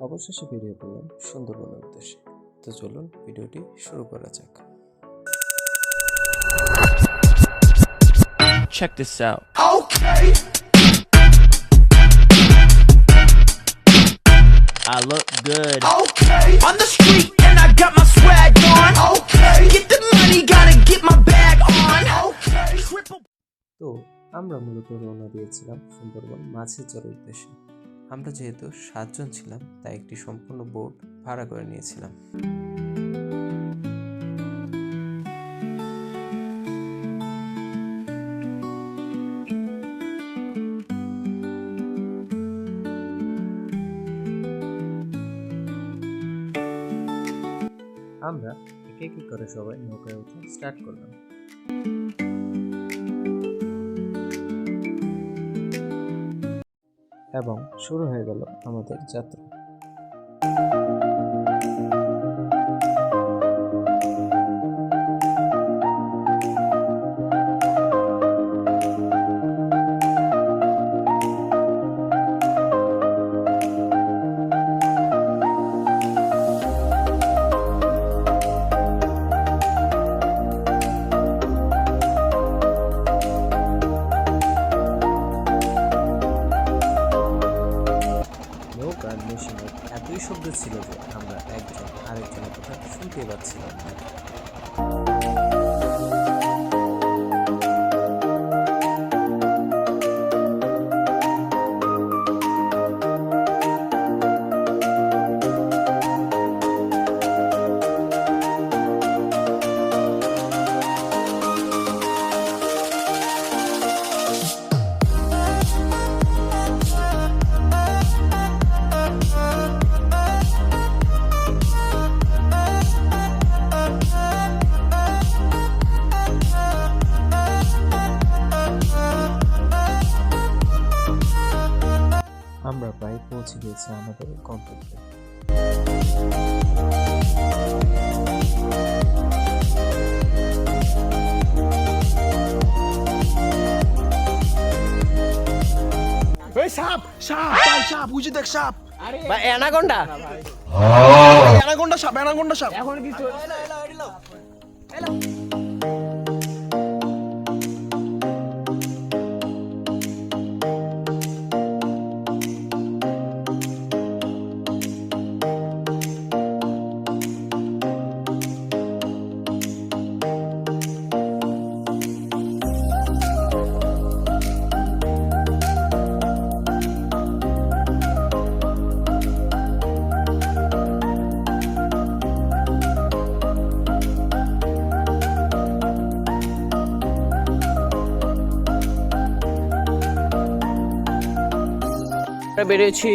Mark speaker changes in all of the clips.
Speaker 1: অবশেষে বেরিয়ে পড়লাম সুন্দরবনের উদ্দেশ্যে। তো চলুন ভিডিওটি শুরু করা যাক।
Speaker 2: Check this out.
Speaker 3: Okay.
Speaker 2: I look good.
Speaker 3: Okay. On the street and I got my swag on. Okay. Get the money, gotta get my bag on. Okay. Triple.
Speaker 1: তো আমরা মূলত রওনা দিয়েছিলাম সুন্দরবন মাছের চরের উদ্দেশ্যে। আমরা যেহেতু 7 জন ছিলাম তাই একটি সম্পূর্ণ বোট ভাড়া করে নিয়েছিলাম। আমরা একে একে করে সবাই নৌকায় উঠে স্টার্ট করলাম। এবং শুরু হয়ে গেল আমাদের যাত্রা। নৌকার মেশিনের এতই শব্দ ছিল যে আমরা একজন আরেকজনের কথা শুনতে পাচ্ছিলাম না। আমরা প্রায় পৌঁছে গিয়েছি আমাদের গন্তব্যে।
Speaker 4: এই সাপ সাপ ভাই সাপ বুঝে দেখ সাপ
Speaker 2: ভাই অ্যানাকোন্ডা।
Speaker 4: অ্যানাকোন্ডা সাপ অ্যানাকোন্ডা সাপ
Speaker 2: এখন কিছু বেরিয়েছি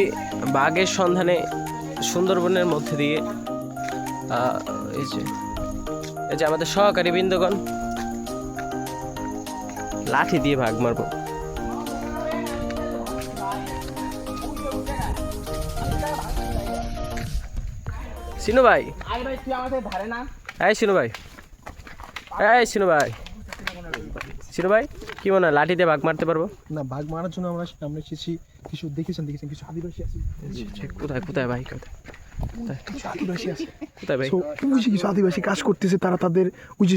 Speaker 2: বাঘের সন্ধানে সুন্দরবনের মধ্যে দিয়ে। এই যে আমাদের সহকারী বৃন্দগণ, লাঠি দিয়ে বাঘ মারবো। সিনু ভাই, এই সিনু ভাই, এই সিনু ভাই, সিনু ভাই কি মনে হয় লাঠি দিয়ে বাঘ মারতে পারবো?
Speaker 4: না বাঘ মারার জন্য আমরা এসেছি কিছু দেখেছেন কিছু আদিবাসী আছে।
Speaker 1: কোথায় কোথায় ভাই কোথায়
Speaker 4: কিছু আদিবাসী আছে
Speaker 1: কোথায় ভাই?
Speaker 4: তো ওই যে কিছু আদিবাসী কাজ করতেছে, তারা তাদের ওই যে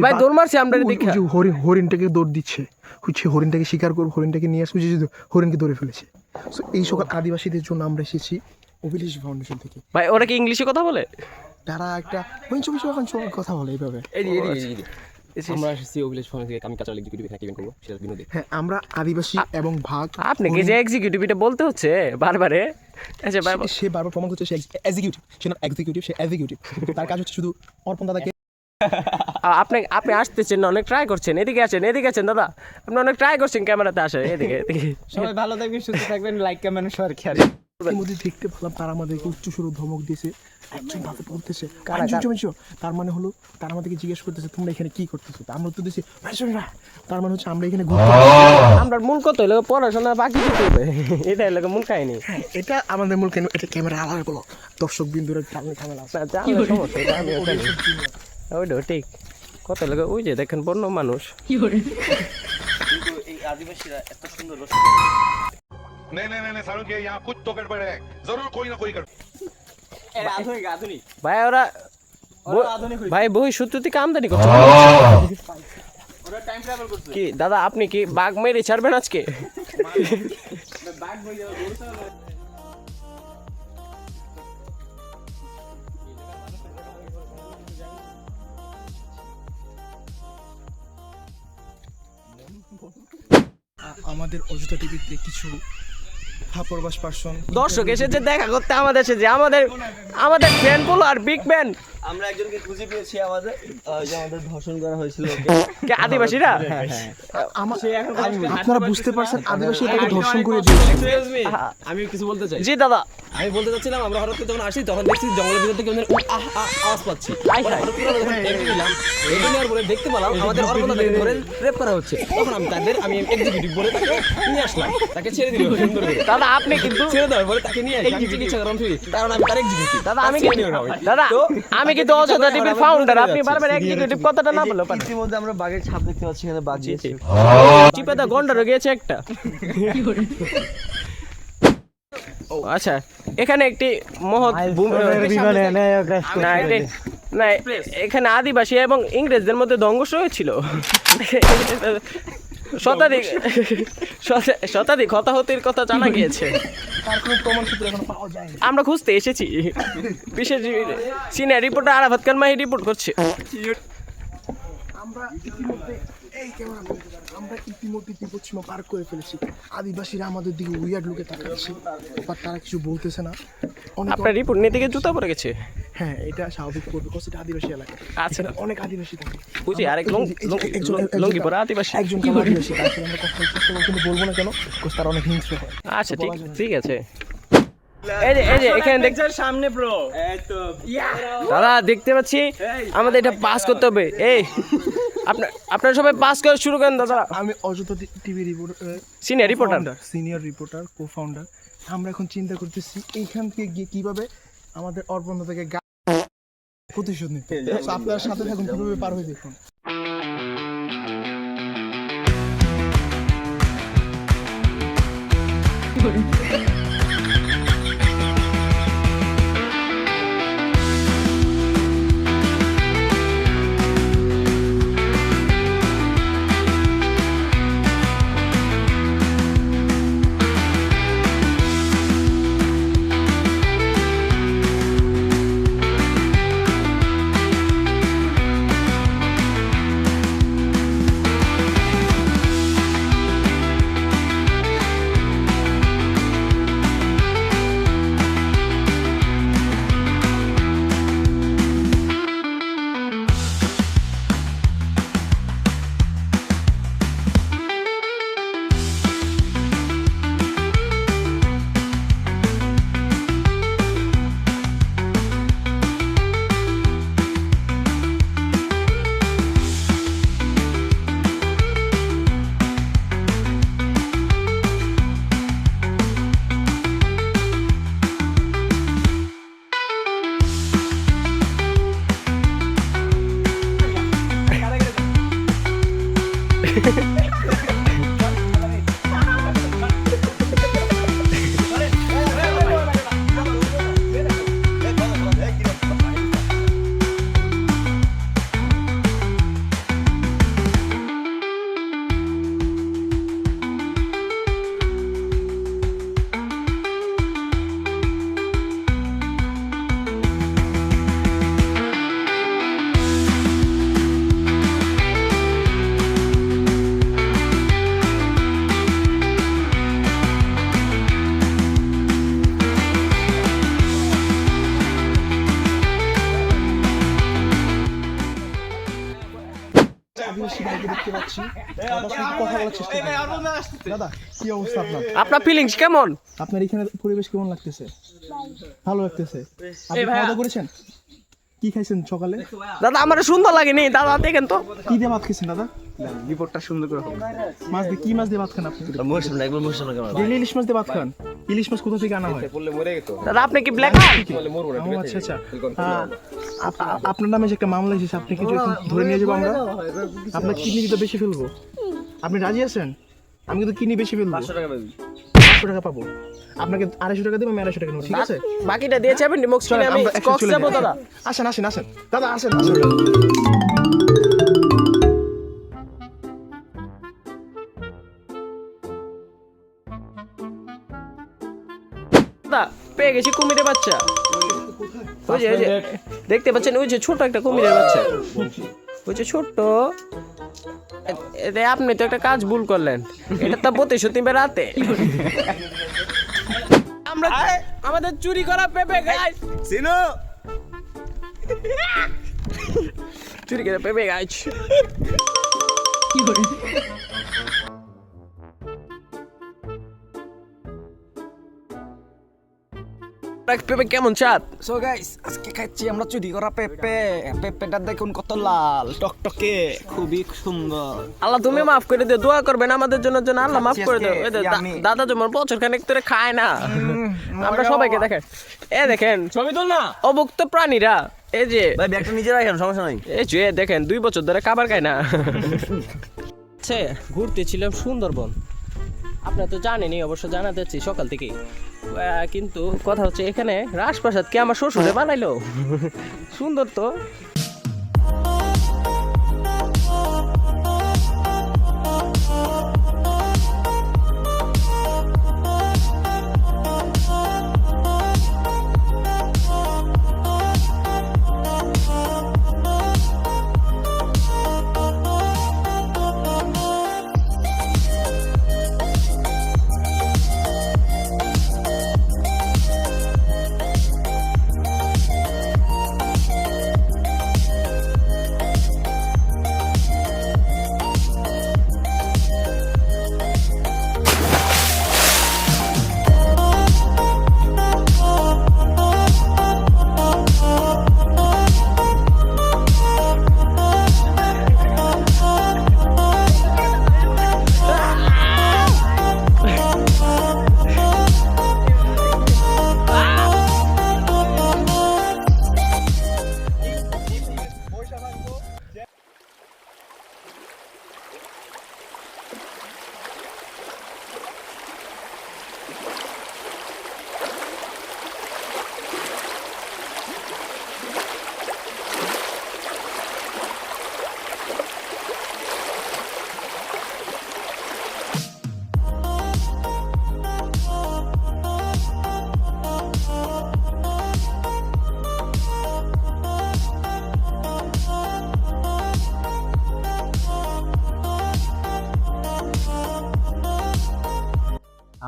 Speaker 1: ভাই দৌড় মারছে আমরা দেখি।
Speaker 4: হরিণটাকে দৌড় দিচ্ছে, হচ্ছে হরিণটাকে শিকার করে হরিণটাকে নিয়ে আসছে, হরিণকে ধরে ফেলেছে। তো এই সকল আদিবাসীদের জন্য আমরা এসেছি অভিলাষ ফাউন্ডেশন থেকে।
Speaker 1: ভাই ওরা কি ইংলিশে কথা বলে?
Speaker 4: তারা একটা এখন কথা বলে এইভাবে।
Speaker 5: আমরা এসেছি অভিলাষ ফাউন্ডেশন থেকে। আমি কালচারাল এক্সিকিউটিভ এখানে ইভেন্ট করবো, সেটা বিনোদন।
Speaker 4: হ্যাঁ, আমরা আদিবাসী এবং ভাগ।
Speaker 1: আপনি কি যে এক্সিকিউটিভটা বলতে হচ্ছে বারবারে? আচ্ছা ভাই
Speaker 4: সে বারবার প্রমাণ করছে সে এক্সিকিউটিভ, সে না এক্সিকিউটিভ, সে এক্সিকিউটিভ। তার কাজ হচ্ছে শুধু অর্পণ দাদাকে।
Speaker 1: আপনি আসতেছেন, অনেক ট্রাই করছেন। এদিকে আছেন দাদা, আপনি অনেক ট্রাই করছেন ক্যামেরাতে আসে। এদিকে
Speaker 5: সবাই ভালো থাকবেন, সুস্থ থাকবেন, লাইক কমেন্ট শেয়ার খেয়াল।
Speaker 4: এর মধ্যে দেখতে পেলাম তারা আমাদেরকে উচ্চস্বর ধমক দিয়েছে। একজন ভাবে বলতেছে তার মানে হলো তারা আমাদেরকে জিজ্ঞেস করতেছে তোমরা এখানে কি করতেছো। আমরা তো দিয়েছি তার মানে হচ্ছে আমরা এখানে ঘুরতে।
Speaker 1: আমরা মূল কত হলো পড়াশোনা বাকি দিতে হবে, এটা হলো মূল কাহিনী।
Speaker 4: এটা আমাদের মূল কেন, এটা ক্যামেরা আলাদা বলো দর্শক বিন্দুরা ঝামেলা আছে।
Speaker 1: ওইটা ঠিক কত লাগে। ওই যে দেখেন বন্য মানুষ।
Speaker 5: কিন্তু এই আদিবাসীরা এত সুন্দর
Speaker 6: नहीं सारुण के यहाँ कुछ तो गड़बड़ है जरूर कोई ना कोई गड़बड़
Speaker 2: ভাই ওরা ভাই বই সূত্র থেকে আমদানি করছে কি দাদা আপনি কি বাঘ মেরে ছাড়বেন আজকে
Speaker 4: আমাদের অযোধ্যা টিভিতে কিছু প্রবাস পার্সন
Speaker 2: দর্শক এসেছে দেখা করতে আমাদের সাথে আমাদের ফ্যান বলো আর বিগ ফ্যান
Speaker 7: আমরা একজনকে খুঁজে পেয়েছি আমাদের যে আমাদের ধর্ষণ করা হয়েছিল
Speaker 2: কে আদিবাসীরা
Speaker 4: আপনারা বুঝতে পারছেন আদিবাসী তাকে ধর্ষণ করে দিয়েছে।
Speaker 5: আমি কিছু বলতে চাই।
Speaker 2: জি দাদা
Speaker 5: আমি বলতে চাচ্ছিলাম আমরা হঠাৎ করে যখন আসি তখন দেখছি জঙ্গলের ভিতর থেকে আমাদের আওয়াজ পাচ্ছি। হঠাৎ করে আমরা যখন এন্ট্রি নিলাম, এন্ট্রি নেওয়ার পরে দেখতে পেলাম আমাদের অর্পণাকে ধরে রেপ করা হচ্ছে। তখন আমি এক্সিকিউটিভ বলে তাকে নিয়ে আসলাম, তাকে ছেড়ে দিল সুন্দর করে।
Speaker 2: দাদা আপনি কিন্তু
Speaker 5: ছেড়ে দেওয়ার পরে তাকে নিয়ে আসি চিকিৎসা করাম ফ্রি, কারণ আমি তার এক্সিকিউটিভ।
Speaker 2: দাদা আমি কিন্তু অযোধ্যা টিভির ফাউন্ডার, আপনি বারবার এক্সিকিউটিভ কথাটা না বললে পারেন।
Speaker 7: ইতিমধ্যে আমরা বাঘের ছাপ দেখতে পাচ্ছি, এখানে বাঘ দিয়েছে।
Speaker 2: চিপে দা গন্ডারও গিয়েছে একটা। আচ্ছা এখানে একটি মহৎ না এখানে আদিবাসী এবং ইংরেজদের মধ্যে সংঘর্ষ হয়েছিল। শতাধিক হতাহতির কথা জানা গিয়েছে। আমরা খুঁজতে এসেছি। বিশেষ সিনিয়র রিপোর্টার আরাফাত খান মাহি রিপোর্ট করছে।
Speaker 4: আমরা ইতিমধ্যে বিপদসীমা পার করে ফেলেছি। আদিবাসীরা আমাদের দিকে উইয়ার্ড লুকে তাকাচ্ছে, বাট তারা কিছু বলতেছে না।
Speaker 2: আপনার রিপোর্ট নিয়ে দিকে জুতা পরে গেছে।
Speaker 4: হ্যাঁ এটা স্বাভাবিক করবে, বিকজ এটা আদিবাসী এলাকা।
Speaker 2: আচ্ছা
Speaker 4: অনেক আদিবাসী থাকে,
Speaker 2: বুঝি আরেক লঙ্গি পরা আদিবাসী।
Speaker 4: একজন আদিবাসী, তার সাথে আমরা কথা বলতে কিন্তু বলবো না কেন, বিকজ তারা অনেক হিংস্র হয়।
Speaker 2: আচ্ছা ঠিক আছে। এই যে এখানে দেখছেন সামনে ব্রো, দাদা দেখতে পাচ্ছি আমাদের এটা পাস করতে হবে। এই আপনারা সবাই পাস করে শুরু করেন দাদা।
Speaker 4: আমি অযোধ্যা টিভি
Speaker 2: সিনিয়র
Speaker 4: রিপোর্টার কো ফাউন্ডার। আমরা এখন চিন্তা করতেছি এইখান থেকে গিয়ে কিভাবে আমাদের অর্পণ থেকে প্রতিশোধ নিতে। আপনার সাথে থাকুন, কিভাবে পার হয়ে দেখুন। দাদা কি অবস্থা
Speaker 2: আপনার ফিলিংস কেমন?
Speaker 4: আপনার এখানে পরিবেশ কেমন লাগতেছে? ভালো লাগতেছে। আপনি খাওয়া দাওয়া করেছেন? কি খাইছেন সকালে?
Speaker 2: দাদা আমার সুন্দর লাগেনি, দাদা দেখেন তো
Speaker 4: কি দিয়ে ভাত খেয়েছেন দাদা?
Speaker 7: রিপোর্টটা সুন্দর করে
Speaker 4: মাছ দিয়ে কি মাছ দিয়ে ভাত খান আপনি?
Speaker 7: মৌসুম না, একবার মৌসুম না কেমন
Speaker 4: ইলিশ মাছ দিয়ে ভাত খান? ইলিশ মাছ কোথা থেকে আনা হয়?
Speaker 2: দাদা আপনি কি ব্ল্যাক?
Speaker 4: আচ্ছা আচ্ছা, আপনার নামে যে একটা মামলা এসেছে, আপনি কিছু ধরে নিয়ে যাবো আমরা? আপনার কিডনি তো বেশি ফেলবো, আপনি রাজি আছেন? আমি কিন্তু কিডনি বেশি ফেলবো। 500 টাকা 400 টাকা পাবো। আপনাকে 250 টাকা দেবো, আমি 250 টাকা নেবো, ঠিক আছে?
Speaker 2: বাকিটা দিয়ে যাবেন মক্স কিনে আমি
Speaker 4: আমরা একসাথে
Speaker 2: কক্স
Speaker 4: চলে
Speaker 2: যাবো
Speaker 4: যাই।
Speaker 2: দাদা।
Speaker 4: আসেন আসেন আসেন দাদা, আসেন আসেন।
Speaker 2: দাদা পেয়ে গেছি কুমিরের বাচ্চা। ওই যে দেখতে পাচ্ছেন, ওই যে ছোট একটা কুমিরের বাচ্চা, ওই যে ছোট্ট। আপনি তো একটা কাজ ভুল করলেন, এটা তো 32 রাতে আমরা আমাদের চুরি করা পেঁপে গাছ
Speaker 7: সিনু
Speaker 2: চুরি করে পেঁপে গাছ। পেঁপে কেমন স্বাদ?
Speaker 5: সো গাইস, আজকে খাচ্ছি আমরা চুরি করা পেঁপে। পেঁপেটা দেখুন কত লাল টকটকে, খুবই সুন্দর।
Speaker 2: আল্লাহ তুমি মাফ করে দিও, দোয়া করবেন আমাদের জন্য যেন আল্লাহ মাফ করে দেয়।
Speaker 5: আজকে আমি-
Speaker 2: দাদা যেমন বছর খানেক ধরে খায় না, আমরা সবাইকে দেখেন, দেখেন
Speaker 5: ছবি তোল না
Speaker 2: অভুক্ত প্রাণীরা, এই যে
Speaker 7: ভাই ব্যাগটা নিজে রাখেন, সমস্যা নাই।
Speaker 2: এই যে দেখেন 2 বছর ধরে খাবার খায় না। ঘুরতে ছিলাম সুন্দরবন, আপনারা তো জানেনই, অবশ্য জানাতে চাচ্ছি সকাল থেকে। কিন্তু কথা হচ্ছে এখানে রাজপ্রাসাদ কি আমার শ্বশুরে বানাইলো? সুন্দর তো।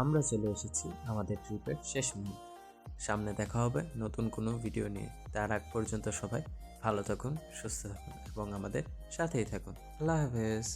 Speaker 1: আমরা চলে এসেছি আমাদের ট্রিপের শেষ মুহূর্তে। সামনে দেখা হবে নতুন কোনো ভিডিও নিয়ে। তার আগ পর্যন্ত সবাই ভালো থাকুন, সুস্থ থাকুন এবং আমাদের সাথেই থাকুন। আল্লাহ হাফেজ।